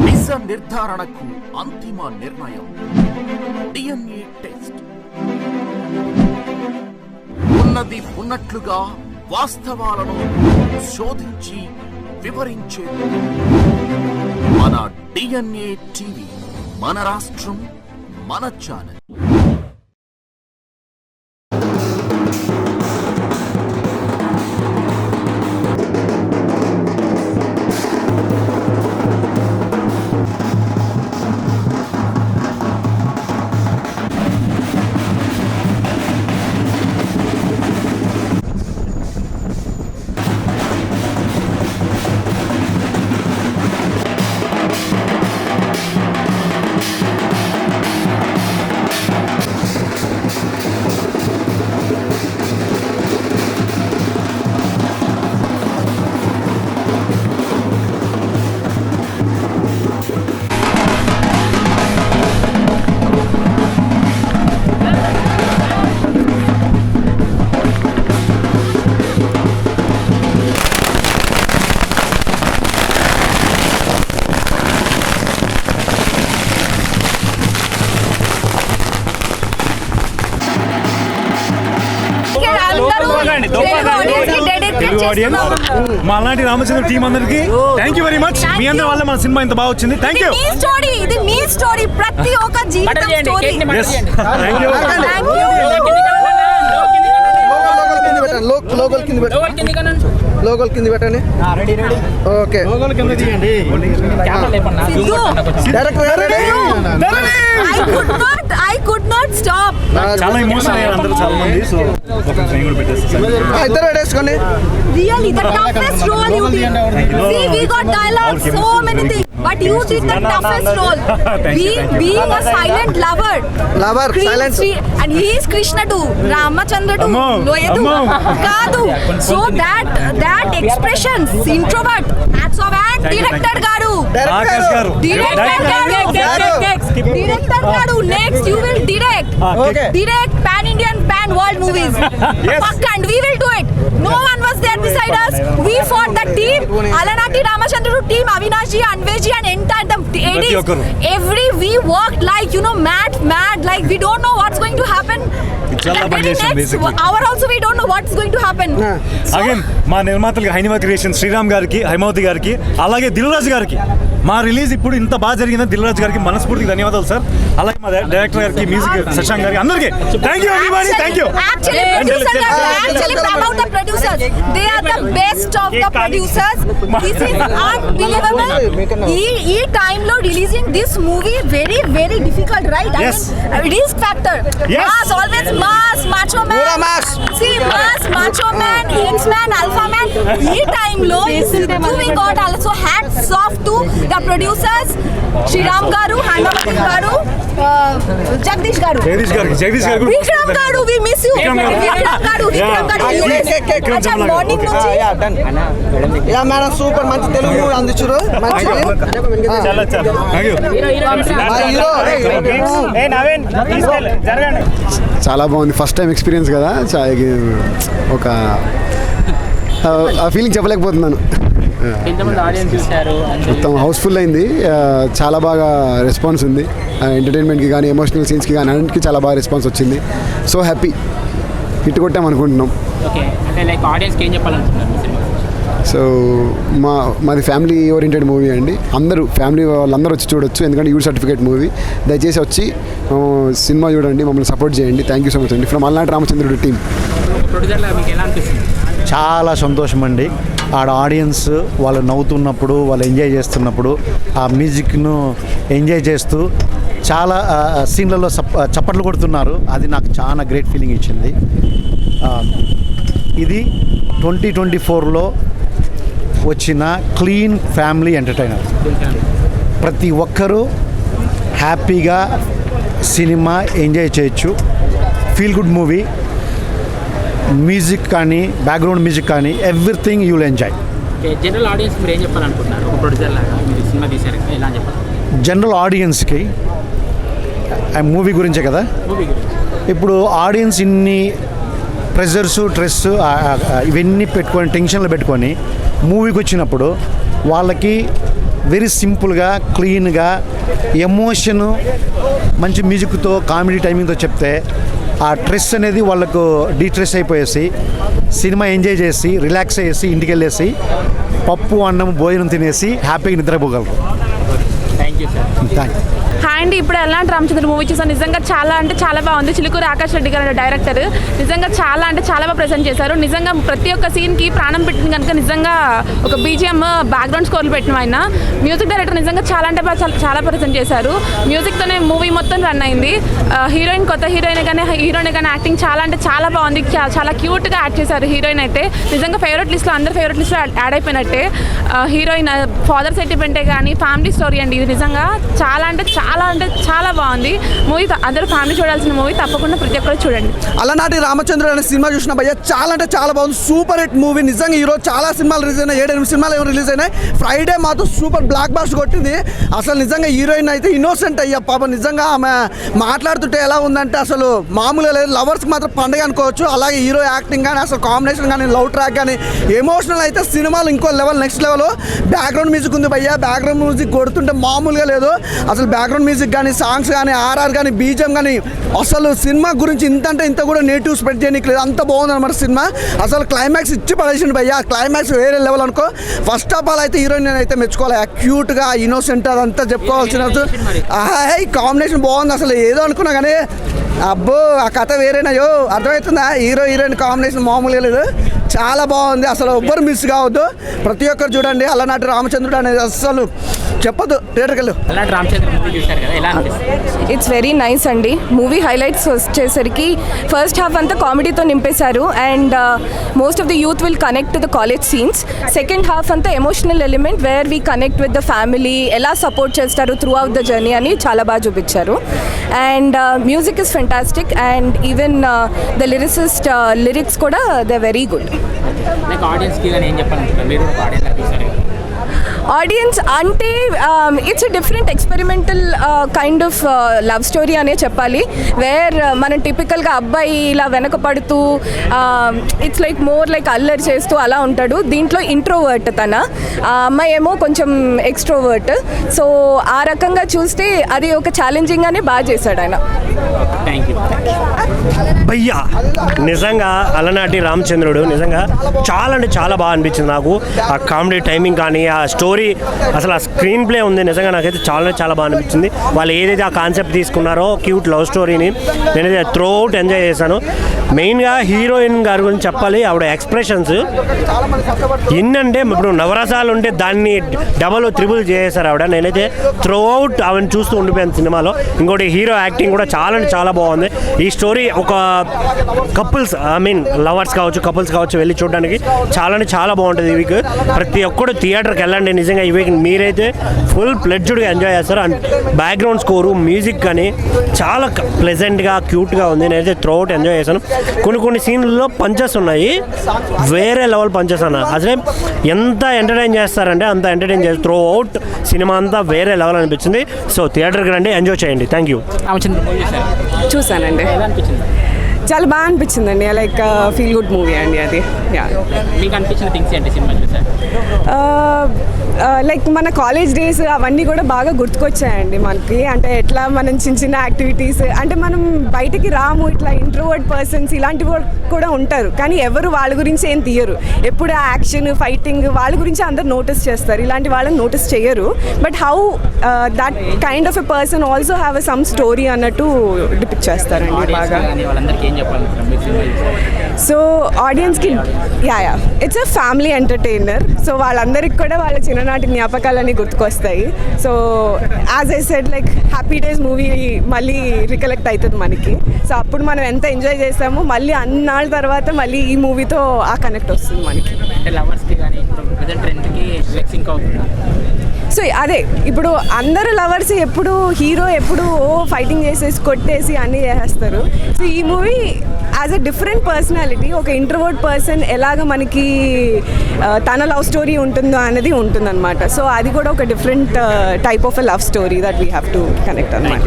నిజ నిర్ధారణకు అంతిమ నిర్ణయం DNA టెస్ట్. ఉన్నది ఉన్నట్లుగా వాస్తవాలను శోధించి వివరించేది మన DNA టీవీ. మన రాష్ట్రం, మన ఛానల్. మాలాంటి రామచంద్ర టీం అందరికి థ్యాంక్ యూ వెరీ మచ్. మీ అందరి వల్ల మన సినిమా ఇంత బాగా వచ్చింది. Thank you. ఇది మీ స్టోరీ, ప్రతి ఒక్క జీవితం స్టోరీ. Thank you. లోగోల్ కింద పెట్టండి. Okay, I could not stop. చాలా ఎమోషన్ అయ్యారు అందరూ, చాలా మంది. సో ఇద్దరు పెట్టేసుకోండి. Really, the toughest role you did. See, we got dialogue, so many things, but you did the toughest role. Being a silent lover, silent, and he is Krishna too, Ramachandra too, Loyedu Kadu. So that expressions, introvert, hats off. And director garu, next you will direct pan Indian, pan world movies. Pakka, and we will do it. No one was there beside us. We fought the team, Alanati Ramachandra team, Avinash ji, Anvesh ji, and entire the ADs. We worked like, mad, like we don't know what's going to happen. Next hour also we don't know what's going to happen. Again మా నిర్మాతలకి హైనివా creation Sriram గారికి, హైమావతి గారికి, అలాగే దిల్ రాజు గారికి, మా release ఇప్పుడు ఇంత బాగా జరిగింది. దిల్ రాజు గారికి మనస్ఫూర్తిగా ధన్యవాదాలు సార్. అలాగే మా డైరెక్టర్ గారికి, మ్యూజిక్ శశాంక్ గారికి, అందరికీ thank you everybody. Thank you. Actually about the producers, they are the best of the producers. This is unbelievable. E time lo releasing this movie very very difficult, right? Yes. I mean, risk factor. Yes. Mass, always mass, macho man. Pura mass. See, mass, macho man, X-man, alpha man. E time lo we got also hats off to the producers, Shriram garu, Haimavati garu, Jagdish garu. Jagadish గారు Vikram garu, we miss you. Vikram garu. Acha morning nunchi. Yeah madam, super, మంచి తెలుగు అందించారు. చాలా thank you. చాలా బాగుంది. First time experience కదా, ఒక ఆ feeling చెప్పలేకపోతున్నాను. మొత్తం హౌస్ఫుల్ అయింది. చాలా బాగా రెస్పాన్స్ ఉంది. ఎంటర్టైన్మెంట్కి కానీ, ఎమోషనల్ సీన్స్కి కానీ అన్నింటికి చాలా బాగా రెస్పాన్స్ వచ్చింది. సో హ్యాపీ, హిట్ కొట్టాం అనుకుంటున్నాం. సో మాది ఫ్యామిలీ ఓరియంటెడ్ మూవీ అండి. ఫ్యామిలీ వాళ్ళందరూ వచ్చి చూడొచ్చు, ఎందుకంటే యూడ్ సర్టిఫికేట్ మూవీ. దయచేసి వచ్చి సినిమా చూడండి, మమ్మల్ని సపోర్ట్ చేయండి. థ్యాంక్ యూ సో మచ్ అండి ఫ్రమ్ అలనాటి రామచంద్రుడు టీం. చాలా సంతోషం అండి. ఆడ ఆడియన్స్ వాళ్ళు నవ్వుతున్నప్పుడు, వాళ్ళు ఎంజాయ్ చేస్తున్నప్పుడు, ఆ మ్యూజిక్ను ఎంజాయ్ చేస్తూ చాలా సీన్లలో చప్పట్లు కొడుతున్నారు. అది నాకు చాలా గ్రేట్ ఫీలింగ్ ఇచ్చింది. ఇది 2024లో వచ్చిన క్లీన్ ఫ్యామిలీ ఎంటర్టైనర్. ప్రతి ఒక్కరూ హ్యాపీగా సినిమా ఎంజాయ్ చేయొచ్చు. Feel good movie. మ్యూజిక్ కానీ, బ్యాక్గ్రౌండ్ మ్యూజిక్ కానీ, everything you will enjoy. General audience మీరు ఏం చెప్పాలనుకుంటున్నారు? ఒక ప్రొడ్యూసర్ లాగా మీరు సినిమా తీశారు, ఎలా చెప్పాలి? జనరల్ ఆడియన్స్కి మూవీ గురించే కదా. ఇప్పుడు ఆడియన్స్ ఇన్ని ప్రెషర్స్, స్ట్రెస్ ఇవన్నీ పెట్టుకొని, టెన్షన్లు పెట్టుకొని మూవీకి వచ్చినప్పుడు వాళ్ళకి వెరీ సింపుల్గా క్లీన్గా ఎమోషను మంచి మ్యూజిక్తో కామెడీ టైమింగ్తో చెప్తే ఆ స్ట్రెస్ అనేది వాళ్ళకు డీస్ట్రెస్ అయిపోయేసి సినిమా ఎంజాయ్ చేసి రిలాక్స్ అయ్యేసి ఇంటికి వెళ్ళేసి పప్పు అన్నం భోజనం తినేసి హ్యాపీగా నిద్రపోగలరు. Thank you sir. Thank you. Hi అండి, ఇప్పుడు ఎలాంటి రామచంద్ర మూవీ చూసాను. నిజంగా చాలా అంటే చాలా బాగుంది. చిలుకూరు ఆకాష్ రెడ్డి గారు డైరెక్టర్ నిజంగా చాలా అంటే చాలా బాగా ప్రెజెంట్ చేశారు. నిజంగా ప్రతి ఒక్క సీన్కి ప్రాణం పెట్టింది కనుక నిజంగా ఒక బీజిఎం బ్యాక్గ్రౌండ్ స్కోర్లు పెట్టిన ఆయన మ్యూజిక్ డైరెక్టర్ నిజంగా చాలా అంటే చాలా ప్రెజెంట్ చేశారు. మ్యూజిక్తోనే మూవీ మొత్తం రన్ అయింది. హీరోయిన్ కొత్త హీరోయిన్ కానీ యాక్టింగ్ చాలా అంటే చాలా బాగుంది. చాలా క్యూట్గా యాక్ట్ చేశారు హీరోయిన్ అయితే. నిజంగా ఫేవరెట్ లిస్ట్లో అందరు ఫేవరెట్ లిస్ట్లో యాడ్ అయిపోయినట్టే. హీరోయిన్ ఫాదర్ సెంటిమెంటే కానీ ఫ్యామిలీ స్టోరీ అండి. ఇది నిజంగా చాలా అంటే చాలా బాగుంది మూవీ. అందరూ ఫ్యామిలీ చూడాల్సిన మూవీ, తప్పకుండా ప్రతి ఒక్కరు చూడండి. అలనాటి రామచంద్రుడు అనే సినిమా చూసిన భయ్య చాలా అంటే చాలా బాగుంది. Super hit movie. నిజంగా ఈరోజు చాలా సినిమాలు రిలీజ్ అయినాయి, 7-8 సినిమాలు ఏమో రిలీజ్ అయినాయి. ఫ్రైడే మాత్రం సూపర్ బ్లాక్ బాస్టర్ కొట్టింది. అసలు నిజంగా హీరోయిన్ అయితే ఇన్నోసెంట్ అయ్యా పాప. నిజంగా ఆమె మాట్లాడుతుంటే ఎలా ఉందంటే అసలు మామూలుగా లేదు. లవర్స్కి మాత్రం పండుగ అనుకోవచ్చు. అలాగే హీరో యాక్టింగ్ కానీ అసలు కాంబినేషన్ కానీ లవ్ ట్రాక్ కానీ ఎమోషనల్ అయితే సినిమాలు ఇంకో level, next level. Background music ఉంది భయ్య. బ్యాక్గ్రౌండ్ మ్యూజిక్ కొడుతుంటే మామూలుగా లేదు. అసలు బ్యాక్గ్రౌండ్ మ్యూజిక్ కానీ సాంగ్స్ కానీ ఆర్ఆర్ కానీ బీజిఎం కానీ అసలు సినిమా గురించి ఇంత కూడా నెగిటివ్ స్ప్రెడ్ చేయడానికి లేదు. అంత బాగుంది అనమాట సినిమా. అసలు క్లైమాక్స్ ఇచ్చి పడేసిండు భయ్య. క్లైమాక్స్ వేరే లెవెల్ అనుకో. ఫస్ట్ ఆఫ్ ఆల్ అయితే హీరోయిన్ అయితే మెచ్చుకోవాలి. క్యూట్గా ఇన్నోసెంట్ అదంతా చెప్పుకోవాల్సిన కాంబినేషన్ బాగుంది. అసలు ఏదో అనుకున్నా కానీ అబ్బో ఆ కథ వేరేనాయో అర్థమవుతుందా. హీరోయిన్ కాంబినేషన్ మామూలుగా లేదు. చాలా బాగుంది. అసలు ఎవ్వరు మిస్ కావద్దు, ప్రతి ఒక్కరు చూడండి. అలనాటి రామచంద్రుడు అనేది అసలు చెప్పదు. థియేటర్కి వెళ్ళు. అలాంటి రామచంద్ర మూవీ చూశారు కదా, ఎలా అనిపిస్తుంది? ఇట్స్ వెరీ నైస్ అండి. మూవీ హైలైట్స్ వచ్చేసరికి ఫస్ట్ హాఫ్ అంతా కామెడీతో నింపేశారు and most of the youth will connect to the college scenes. Second half అంతా emotional element where we connect with the family, ఎలా సపోర్ట్ చేస్తారు త్రూ అవుట్ ద జర్నీ అని చాలా బాగా చూపించారు. And music is fantastic and even the lyrics కూడా they very good. Like ఆడియన్స్కి కానీ ఏం చెప్పాలనుకుంటున్నారు? మీరు ఆడియన్స్ చూసారు కదా. ఆడియన్స్ అంటే it's a different experimental kind of love story అనే చెప్పాలి. వేర్ మనం టిపికల్గా అబ్బాయి ఇలా వెనక పడుతూ ఇట్స్ లైక్ మోర్ లైక్ అల్లరి చేస్తూ అలా ఉంటాడు. దీంట్లో ఇంట్రోవర్ట్ అమ్మాయి ఏమో కొంచెం ఎక్స్ట్రోవర్ట్. సో ఆ రకంగా చూస్తే అది ఒక ఛాలెంజింగ్గానే బాగా చేశాడు ఆయన. Thank you. భయ్యా నిజంగా అలనాటి రామచంద్రుడు నిజంగా చాలా అంటే చాలా బాగా అనిపించింది నాకు. ఆ కామెడీ టైమింగ్ కానీ ఆ స్టోరీ అసలు ఆ స్క్రీన్ ప్లే ఉంది. నిజంగా నాకైతే చాలా బాగా అనిపించింది. వాళ్ళు ఏదైతే ఆ కాన్సెప్ట్ తీసుకున్నారో క్యూట్ లవ్ స్టోరీని నేనైతే త్రూ అవుట్ ఎంజాయ్ చేశాను. మెయిన్గా హీరోయిన్ గారి గురించి చెప్పాలి. ఆవిడ ఎక్స్ప్రెషన్స్ ఎన్నంటే ఇప్పుడు నవరసాలు ఉంటే దాన్ని డబల్ త్రిబుల్ చేసేసారు ఆవిడ. నేనైతే త్రూ అవుట్ ఆవిడని చూస్తూ ఉండిపోయాను సినిమాలో. ఇంకోటి హీరో యాక్టింగ్ కూడా చాలా బాగుంది. ఈ స్టోరీ ఒక కపుల్స్ లవర్స్ కావచ్చు, కపుల్స్ కావచ్చు వెళ్ళి చూడడానికి చాలా బాగుంటుంది. ఈ వీక్ ప్రతి ఒక్కరు థియేటర్కి వెళ్ళండి. నిజంగా ఈ వీక్ మీరైతే ఫుల్ ప్లెడ్జ్డ్గా ఎంజాయ్ చేస్తారు. అండ్ బ్యాక్గ్రౌండ్ స్కోరు మ్యూజిక్ కానీ చాలా ప్లెజెంట్గా క్యూట్గా ఉంది. నేనైతే త్రూ అవుట్ ఎంజాయ్ చేశాను. కొన్ని సీన్లలో పంచెస్ ఉన్నాయి, వేరే లెవెల్ పంచెస్ అన్న. అసలే ఎంత ఎంటర్టైన్ చేస్తారంటే అంత ఎంటర్టైన్ చేస్తారు. త్రూ అవుట్ సినిమా అంతా వేరే లెవెల్ అనిపించింది. సో థియేటర్కి రండి, ఎంజాయ్ చేయండి. Thank you. రామచంద్ర మూవీ చూసారు? చూసానండి. ఎలా అనిపించింది? చాలా బాగా అనిపించిందండి. లైక్ ఫీల్ గుడ్ మూవీ అండి అది. మీకు అనిపించిన థింగ్స్ ఏంటి సినిమా చూసారు? లైక్ మన కాలేజ్ డేస్ అవన్నీ కూడా బాగా గుర్తుకొచ్చాయండి మనకి. అంటే ఎట్లా మనం చిన్న యాక్టివిటీస్ అంటే మనం బయటికి రాము, ఇట్లా ఇంట్రోవర్ట్ పర్సన్స్ ఇలాంటివి కూడా ఉంటారు. కానీ ఎవరు వాళ్ళ గురించి ఏం తీయరు. ఎప్పుడు యాక్షన్ ఫైటింగ్ వాళ్ళ గురించి అందరు నోటీస్ చేస్తారు, ఇలాంటి వాళ్ళని నోటీస్ చేయరు. But how that kind of a person also have some story అన్నట్టు డిపిక్ట్ చేస్తారండి బాగా. సో ఆడియన్స్కి it's a family entertainer. So వాళ్ళందరికీ కూడా వాళ్ళ చిన్ననాటి జ్ఞాపకాలన్నీ గుర్తుకొస్తాయి. So as I said like Happy Days movie మళ్ళీ రికలెక్ట్ అవుతుంది మనకి. సో అప్పుడు మనం ఎంత ఎంజాయ్ చేస్తామో మళ్ళీ అన్నాళ్ళ తర్వాత మళ్ళీ ఈ మూవీతో ఆ కనెక్ట్ వస్తుంది మనకి. అంటే లవర్స్కి కానీ ప్రజెంట్ ట్రెండ్కి సింక్ అవుతుంది. సో అదే ఇప్పుడు అందరు లవర్స్ ఎప్పుడు హీరో ఎప్పుడు ఫైటింగ్ చేసేసి కొట్టేసి అన్నీ చేసేస్తారు. సో ఈ movie as a different personality, ఒక ఇంట్రోవర్ట్ పర్సన్ ఎలాగ మనకి తన లవ్ స్టోరీ ఉంటుందో అనేది ఉంటుందన్నమాట. సో అది కూడా ఒక different type of a love story that we have to connect అన్నమాట.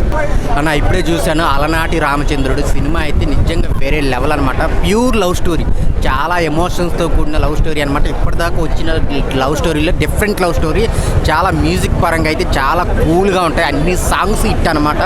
అన్న ఇప్పుడే చూశాను అలనాటి రామచంద్రుడు సినిమా. అయితే నిజంగా వేరే లెవెల్ అనమాట. Pure love story. చాలా ఎమోషన్స్తో కూడిన లవ్ స్టోరీ అనమాట. ఇప్పటిదాకా వచ్చిన లవ్ స్టోరీలో డిఫరెంట్ లవ్ స్టోరీ. చాలా మ్యూజిక్ పరంగా అయితే చాలా కూల్గా ఉంటాయి, అన్ని సాంగ్స్ హిట్ అనమాట.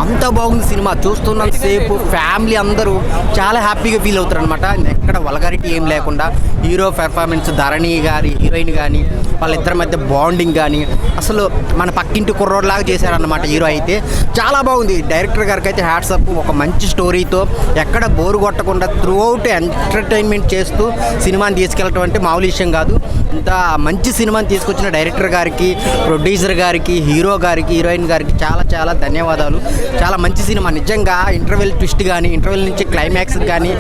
అంత బాగుంది సినిమా. చూస్తున్నంతసేపు ఫ్యామిలీ అందరూ చాలా హ్యాపీగా ఫీల్ అవుతారు అనమాట. ఎక్కడ వల్గారిటీ ఏం లేకుండా హీరో పెర్ఫార్మెన్స్, ధరణి గారి హీరోయిన్ కానీ వాళ్ళిద్దరి మధ్య బాండింగ్ కానీ అసలు మన పక్కింటి కుర్రోడ్లాగా చేశారన్నమాట హీరో అయితే. చాలా బాగుంది. డైరెక్టర్ గారికి అయితే హ్యాట్స్ అప్. ఒక మంచి స్టోరీతో ఎక్కడ బోరు కొట్టకుండా త్రూ అవుట్ ఎంటర్టైన్మెంట్ చేస్తూ సినిమాని తీసుకెళ్ళటం అంటే మామూలు విషయం కాదు. ఇంత మంచి సినిమాని తీసుకొచ్చిన డైరెక్టర్ గారికి, ప్రొడ్యూసర్ గారికి, హీరో గారికి, హీరోయిన్ గారికి చాలా చాలా ధన్యవాదాలు. చాలా మంచి సినిమా నిజంగా. ఇంటర్వెల్ ట్విస్ట్ కానీ, ఇంటర్వెల్ నుంచి క్లైమాక్స్ కానీ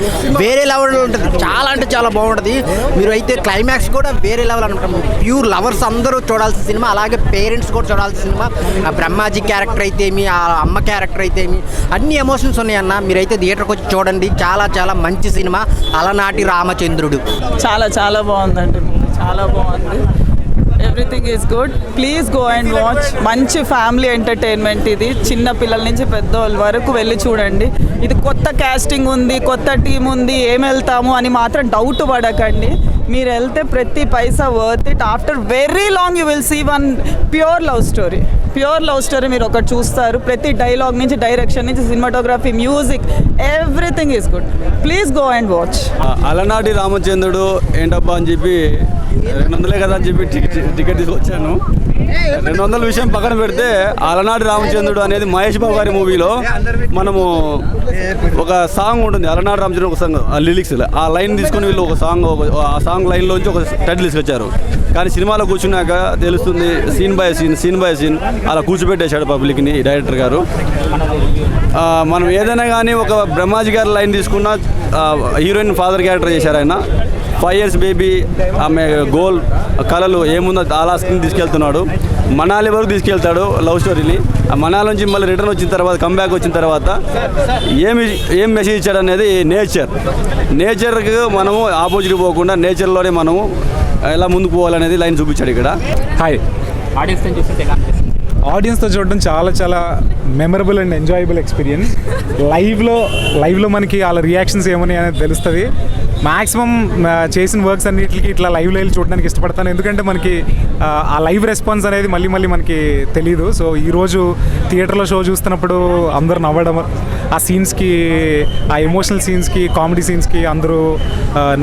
వేరే లెవెల్ ఉంటుంది. చాలా అంటే చాలా బాగుంటుంది. మీరు అయితే క్లైమాక్స్ కూడా వేరే లెవెల్ అనుకుంటాం. ప్యూర్ లవర్స్ అందరూ చూడాల్సిన సినిమా, అలాగే పేరెంట్స్ కూడా చూడాల్సిన సినిమా. ఆ బ్రహ్మాజీ క్యారెక్టర్ అయితేమి, ఆ అమ్మ క్యారెక్టర్ అయితేమి అన్ని ఎమోషన్స్ ఉన్నాయన్న. మీరైతే థియేటర్కి వచ్చి చూడండి. చాలా చాలా మంచి సినిమా అలనాటి రామచంద్రుడు. చాలా చాలా బాగుందండి, చాలా బాగుంది. Everything is good. Please go and watch. మంచి ఫ్యామిలీ ఎంటర్టైన్మెంట్ ఇది. చిన్న పిల్లల నుంచి పెద్దవాళ్ళ వరకు వెళ్ళి చూడండి. ఇది కొత్త క్యాస్టింగ్ ఉంది, కొత్త టీం ఉంది, ఏం వెళ్తాము అని మాత్రం డౌట్ పడకండి. మీరు వెళ్తే ప్రతి paisa worth it. After very long you will see one pure love story. Pure love story మీరు ఒకటి చూస్తారు. ప్రతి డైలాగ్ నుంచి, డైరెక్షన్ నుంచి, cinematography, music, everything is good. Please go and watch. Alanati Ramachandrudu ఏంటబ్బా అని చెప్పి 200 కదా అని చెప్పి టికెట్ తీసుకొచ్చాను. 200 విషయం పక్కన పెడితే అలనాటి రామచంద్రుడు అనేది మహేష్ బాబు గారి మూవీలో మనము ఒక సాంగ్ ఉంటుంది. అలనాటి రామచంద్రుడు ఒక సాంగ్, ఆ లిరిక్స్, ఆ లైన్ తీసుకొని వీళ్ళు ఒక సాంగ్, ఆ సాంగ్ లైన్లోంచి ఒక టైటిల్ తీసుకొచ్చారు. కానీ సినిమాలో కూర్చున్నాక తెలుస్తుంది సీన్ బై సీన్ అలా కూర్చోబెట్టేశాడు పబ్లిక్ని డైరెక్టర్ గారు. మనం ఏదైనా కానీ ఒక బ్రహ్మాజీ గారి లైన్ తీసుకున్న హీరోయిన్ ఫాదర్ క్యారెక్టర్ చేశారు ఆయన. 5 years బేబీ, ఆమె గోల్ కళలు ఏముందో అలా స్క్రీన్ తీసుకెళ్తున్నాడు. మనాలి వరకు తీసుకెళ్తాడు లవ్ స్టోరీని. ఆ మనాలి నుంచి మళ్ళీ రిటర్న్ వచ్చిన తర్వాత, కంబ్యాక్ వచ్చిన తర్వాత ఏం మెసేజ్ ఇచ్చాడు అనేది నేచర్కి మనము ఆపోజిట్ పోకుండా నేచర్లోనే మనము ఎలా ముందుకు పోవాలనేది లైన్ చూపించాడు ఇక్కడ. హాయ్, ఆడియన్స్తో చూడడం చాలా చాలా మెమరబుల్ అండ్ ఎంజాయబుల్ ఎక్స్పీరియన్స్. లైవ్లో మనకి వాళ్ళ రియాక్షన్స్ ఏమని అనేది తెలుస్తుంది. మ్యాక్సిమం చేసిన వర్క్స్ అన్నిటికి ఇట్లా లైవ్లో వెళ్ళి చూడడానికి ఇష్టపడతాను. ఎందుకంటే మనకి ఆ లైవ్ రెస్పాన్స్ అనేది మళ్ళీ మనకి తెలీదు. సో ఈరోజు థియేటర్లో షో చూస్తున్నప్పుడు అందరూ నవ్వడం, ఆ సీన్స్కి, ఆ ఎమోషనల్ సీన్స్కి, కామెడీ సీన్స్కి అందరూ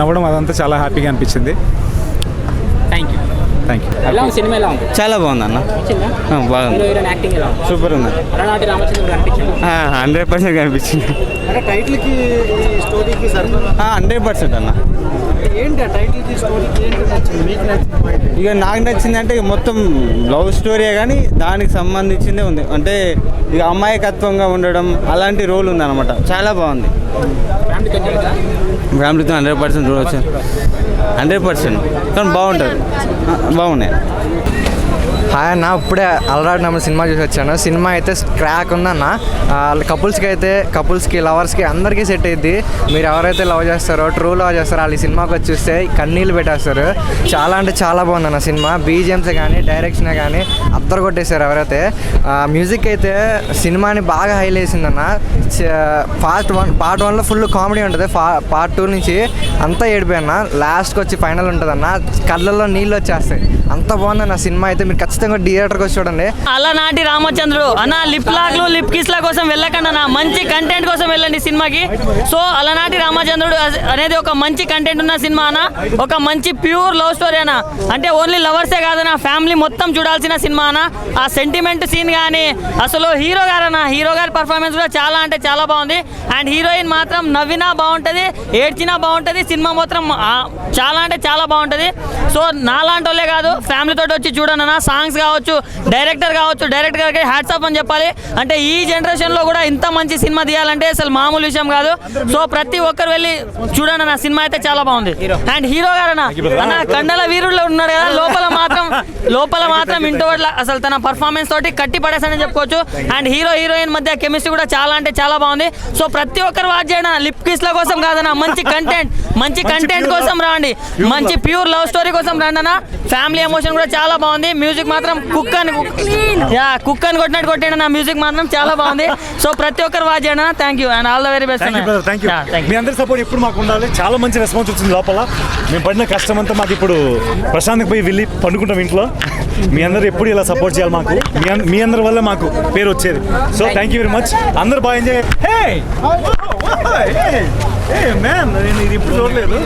నవ్వడం, అదంతా చాలా హ్యాపీగా అనిపించింది. Thank you. సినిమా ఎలా ఉంది? చాలా బాగుంది అన్న. బాగుంది, సూపర్ ఉంది. 100% కనిపించింది. 100% అన్న. ఇక నాకు నచ్చిందంటే మొత్తం లవ్ స్టోరీయే, కానీ దానికి సంబంధించిందే ఉంది. అంటే ఇక అమాయకత్వంగా ఉండడం అలాంటి రోల్ ఉంది అనమాట. చాలా బాగుంది. ఫ్యామిలీతో 100% చూడవచ్చు. 100% కానీ బాగుంటుంది, బాగున్నాయి. హాయ్ అన్న, ఇప్పుడే అలనాటి రామ సినిమా చూసి వచ్చాను. సినిమా అయితే క్రాక్ ఉందన్న. కపుల్స్కి లవర్స్కి అందరికీ సెట్ అయ్యిద్ది. మీరు ఎవరైతే లవ్ చేస్తారో, ట్రూ లవ్ చేస్తారో, వాళ్ళు ఈ సినిమాకి వచ్చి చూస్తే కన్నీళ్ళు పెట్టేస్తారు. చాలా అంటే చాలా బాగుందన్న సినిమా. బీజిఎమ్స్ కానీ, డైరెక్షనే కానీ అద్దరు కొట్టేశారు ఎవరైతే. మ్యూజిక్ అయితే సినిమాని బాగా హైలైట్ చేసిందన్న. పార్ట్ 1లో ఫుల్ కామెడీ ఉంటుంది. పార్ట్ 2 నుంచి అంతా ఏడిపోయన్న. లాస్ట్కి వచ్చి ఫైనల్ ఉంటుందన్న, కళ్ళల్లో నీళ్ళు వచ్చేస్తాయి. అంత బాగుందన్న సినిమా అయితే. మీరు ఖచ్చితంగా థియేటర్కి వచ్చి చూడండి. అలనాటి రామచంద్రుడు అన్న, లిప్ లాక్లు, లిప్ కిస్ల కోసం వెళ్ళకండి అన్న, మంచి కంటెంట్ కోసం వెళ్ళండి సినిమాకి. సో అలనాటి రామచంద్రుడు అనేది ఒక మంచి కంటెంట్ ఉన్న సినిమా అన్న. ఒక మంచి ప్యూర్ లవ్ స్టోరీ అన్న. అంటే ఓన్లీ లవర్సే కాదన్న, ఫ్యామిలీ మొత్తం చూడాల్సిన సినిమా అన్న. ఆ సెంటిమెంట్ సీన్ కానీ, అసలు హీరో గారి పర్ఫార్మెన్స్ కూడా చాలా అంటే చాలా బాగుంది. అండ్ హీరోయిన్ మాత్రం నవ్వినా బాగుంటుంది, ఏడ్చినా బాగుంటుంది. సినిమా మాత్రం చాలా అంటే చాలా బాగుంటుంది. సో నాలాంటి వాళ్ళే కాదు, ఫ్యామిలీతో వచ్చి చూడండి అన్న. సాంగ్స్ కావచ్చు, డైరెక్టర్ గారికి హ్యాట్స్ ఆఫ్ అని చెప్పాలి. అంటే ఈ జనరేషన్లో కూడా ఇంత మంచి సినిమా తీయాలంటే అసలు మామూలు విషయం కాదు. సో ప్రతి ఒక్కరు వెళ్ళి చూడండి అన్న, సినిమా అయితే చాలా బాగుంది. అండ్ హీరో గారు అన్న కండల వీరుల్లో ఉన్నాడు కదా, లోపల మాత్రం ఇంటోవర్డ్లా అసలు తన పర్ఫార్మెన్స్ తోటి కట్టి పడేసానని చెప్పుకోవచ్చు. అండ్ హీరోయిన్ మధ్య కెమిస్ట్రీ కూడా చాలా అంటే చాలా బాగుంది. సో ప్రతి ఒక్కరు వాచ్ చేయడం. లిప్ కిస్ల కోసం కాదన్న, మంచి కంటెంట్ కోసం రాండి. మంచి ప్యూర్ లవ్ స్టోరీ కోసం రండి అన్న. ఫ్యామిలీ ఎమోషన్ కూడా చాలా బాగుంది. మ్యూజిక్ మాత్రం కుక్ అని కొట్టినట్టు కొట్టాడు నా మ్యూజిక్ మాత్రం చాలా బాగుంది. సో ప్రతి ఒక్కరు వాచ్ చేయండి. Thank you and all the very best. Thank you. మీ అందరి సపోర్ట్ ఎప్పుడు మాకు ఉండాలి. చాలా మంచి రెస్పాన్స్ వచ్చింది లోపల. మేము పడిన కష్టం అంతా మాకు ఇప్పుడు ప్రశాంత్కి పోయి వెళ్ళి పండుకుంటాం ఇంట్లో. మీ అందరూ ఎప్పుడు ఇలా సపోర్ట్ చేయాలి మాకు. మీ అందరి వల్ల మాకు పేరు వచ్చేది. So thank you very much. అందరూ బాగా ఎంజాయ్. మ్యాన్ నేను ఇది ఇప్పుడు చూడలేదు.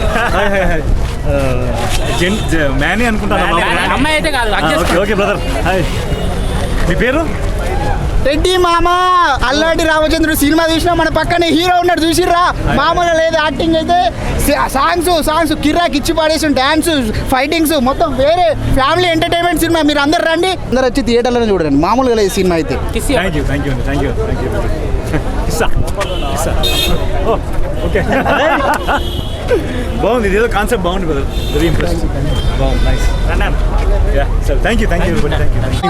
మ్యానే అనుకుంటాను. అమ్మాయి అయితే కాదు. Okay brother. హాయ్, మీ పేరు? రెడ్డి మామ. అల్లాడి రామచంద్రుడు సినిమా చూసినా మన పక్కనే హీరో ఉన్నాడు, చూసిర్రా? మామూలుగా లేదు యాక్టింగ్ అయితే. సాంగ్స్ కిర్రాకి ఇచ్చి పడేసి, డాన్స్, ఫైటింగ్స్ మొత్తం వేరే ఫ్యామిలీ ఎంటర్టైన్మెంట్ సినిమా. మీరు అందరు రండి, అందరు వచ్చి థియేటర్లో చూడండి. మామూలుగా లేదు సినిమా అయితే. ఓకే, బాగుంది. ఇదేదో కాన్సెప్ట్ బాగుంది బ్రదర్. Very impressed. బాగుంది, నైస్. థ్యాంక్ యూ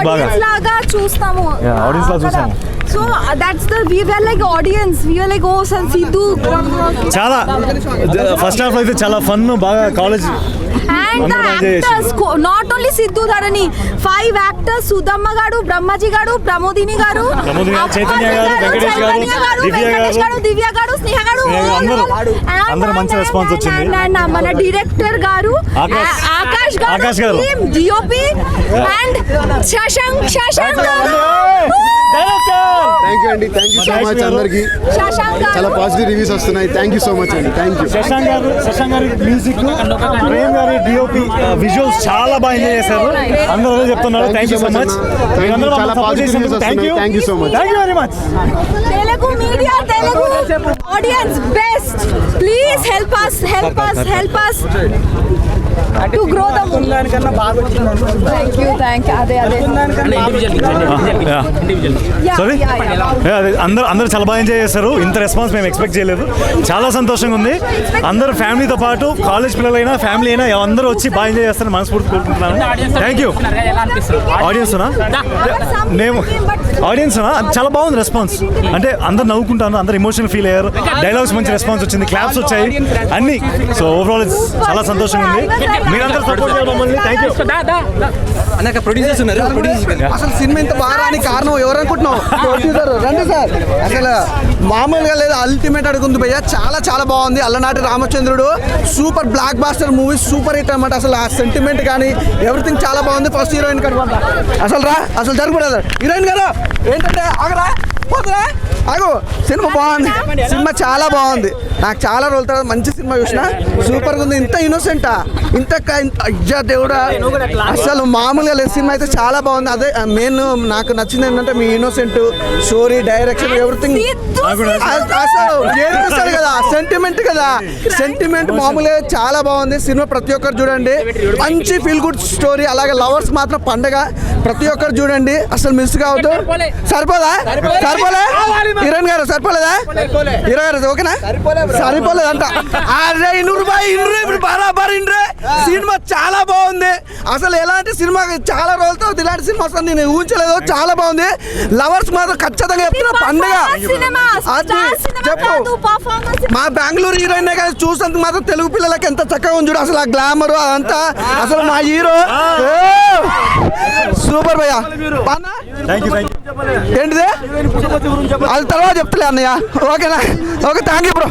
బాగా లాగా చూస్తాము. ఆడియన్స్ లాగా చూస్తాము. So that's the we were like audience. We were like oh సన్ సిద్ధు. చాలా ఫస్ట్ హాఫ్ అయితే చాలా ఫన్, బాగా college. And the actors, not only Sidhu Dharani, 5 actors, Sudhamma garu, Brahmaji garu, Pramodini garu, Chaitanya garu, Venkatesh garu, Divya garu, Sneha garu, అందరూ మంచి response వచ్చింది. మన director గారు ఆకాష్ గారు, టీమ్ DOP and శశాంక్ గారు. థ్యాంక్ యూ అండి. Thank you so much అందరికి. చాలా పాజిటివ్ రివ్యూస్ వస్తున్నాయి. థ్యాంక్ యూ సో మచ్ అండి. Thank you. శశాంక్ గారి మ్యూజిక్, ప్రేమ్ గారి DOP, విజువల్స్ చాలా బాగా ఎంజాయ్ చేశారు. అందరూ అదే చెప్తున్నారు. Thank you so much. చాలా పాజిటివ్ రివ్యూస్ వస్తున్నాయి. Thank you so much. Thank you very much. Telugu media, Telugu audience best. Please help us to grow the movie. Thank you. అదే sorry, అందరూ చాలా బాగా ఎంజాయ్ చేశారు. ఇంత రెస్పాన్స్ మేము expect చేయలేదు. చాలా సంతోషంగా ఉంది. అందరూ ఫ్యామిలీతో పాటు కాలేజ్ పిల్లలైనా ఫ్యామిలీ అయినా అందరూ వచ్చి బాగా ఎంజాయ్ చేస్తారని మనస్ఫూర్తి కోరుకుంటున్నాను. Thank you. ఆడియన్స్ చాలా బాగుంది రెస్పాన్స్. అంటే అందరు నవ్వుకుంటాను, అందరు ఎమోషనల్ ఫీల్ అయ్యారు. డైలాగ్స్ మంచి రెస్పాన్స్ వచ్చింది, క్లాప్స్ వచ్చాయి అన్ని. సో ఓవరాల్ చాలా సంతోషంగా ఉంది. మీరందరూ సపోర్ట్ చేయడం మమ్మల్ని. Thank you. ప్రొడ్యూసర్స్ ఉన్నారు. అసలు సినిమా ఇంత బాగా రాని కారణం ఎవరనుకుంటున్నావు? ప్రొడ్యూసర్ రండి సార్. అసలు మామూలుగా లేదు, అల్టిమేట్ అడుగుంది భయ్య. చాలా బాగుంది. Alanati Ramachandrudu super blockbuster movie, super hit అన్నమాట. అసలు ఆ సెంటిమెంట్ కానీ ఎవ్రీథింగ్ చాలా బాగుంది. ఫస్ట్ హీరోయిన్ గారు అసలు జరగకూడదు. హీరోయిన్ గారు ఏంటంటే ఆగు, సినిమా బాగుంది. సినిమా చాలా బాగుంది. నాకు చాలా రోజుల తర్వాత మంచి సినిమా చూసిన. సూపర్గా ఉంది. ఇంత ఇన్నోసెంటా, ఇంత అయ్యా దేవుడా, అసలు మామూలుగా లేదు. సినిమా అయితే చాలా బాగుంది. అదే మెయిన్ నాకు నచ్చింది ఏంటంటే మీ ఇన్నోసెంట్ స్టోరీ, డైరెక్షన్, ఎవ్రీథింగ్. అసలు ఏడిపిస్తాడు కదా, సెంటిమెంట్ కదా. సెంటిమెంట్ మామూలుగా చాలా బాగుంది సినిమా. ప్రతి ఒక్కరు చూడండి. మంచి ఫీల్ గుడ్ స్టోరీ. అలాగే లవర్స్ మాత్రం పండగ. ప్రతి ఒక్కరు చూడండి, అసలు మిస్ కావద్దు. సరిపోలే హీరోయిన్ గారు? సరిపోలేదా హీరో గారు? ఓకేనా? సరిపోలేదంట. అరే ఇప్పుడు బరాబర్ ఇండ్రే. సినిమా చాలా బాగుంది. అసలు ఎలాంటి సినిమా చాలా రోజులతో ఇలాంటి సినిమా అసలు నేను ఊహించలేదు. చాలా బాగుంది. లవర్స్ మాత్రం ఖచ్చితంగా చెప్తున్నా పండుగ. చెప్పు, మా బెంగళూరు హీరోయిన్ కానీ చూసినందుకు మాత్రం తెలుగు పిల్లలకి ఎంత చక్కగా ఉంది చూడు. అసలు ఆ గ్లామర్ అదంతా. అసలు మా హీరో సూపర్ భయ్యా. ఏంటిదే అది తర్వాత చెప్తలే అన్నయ్య. ఓకేనా? Okay, thank you bro.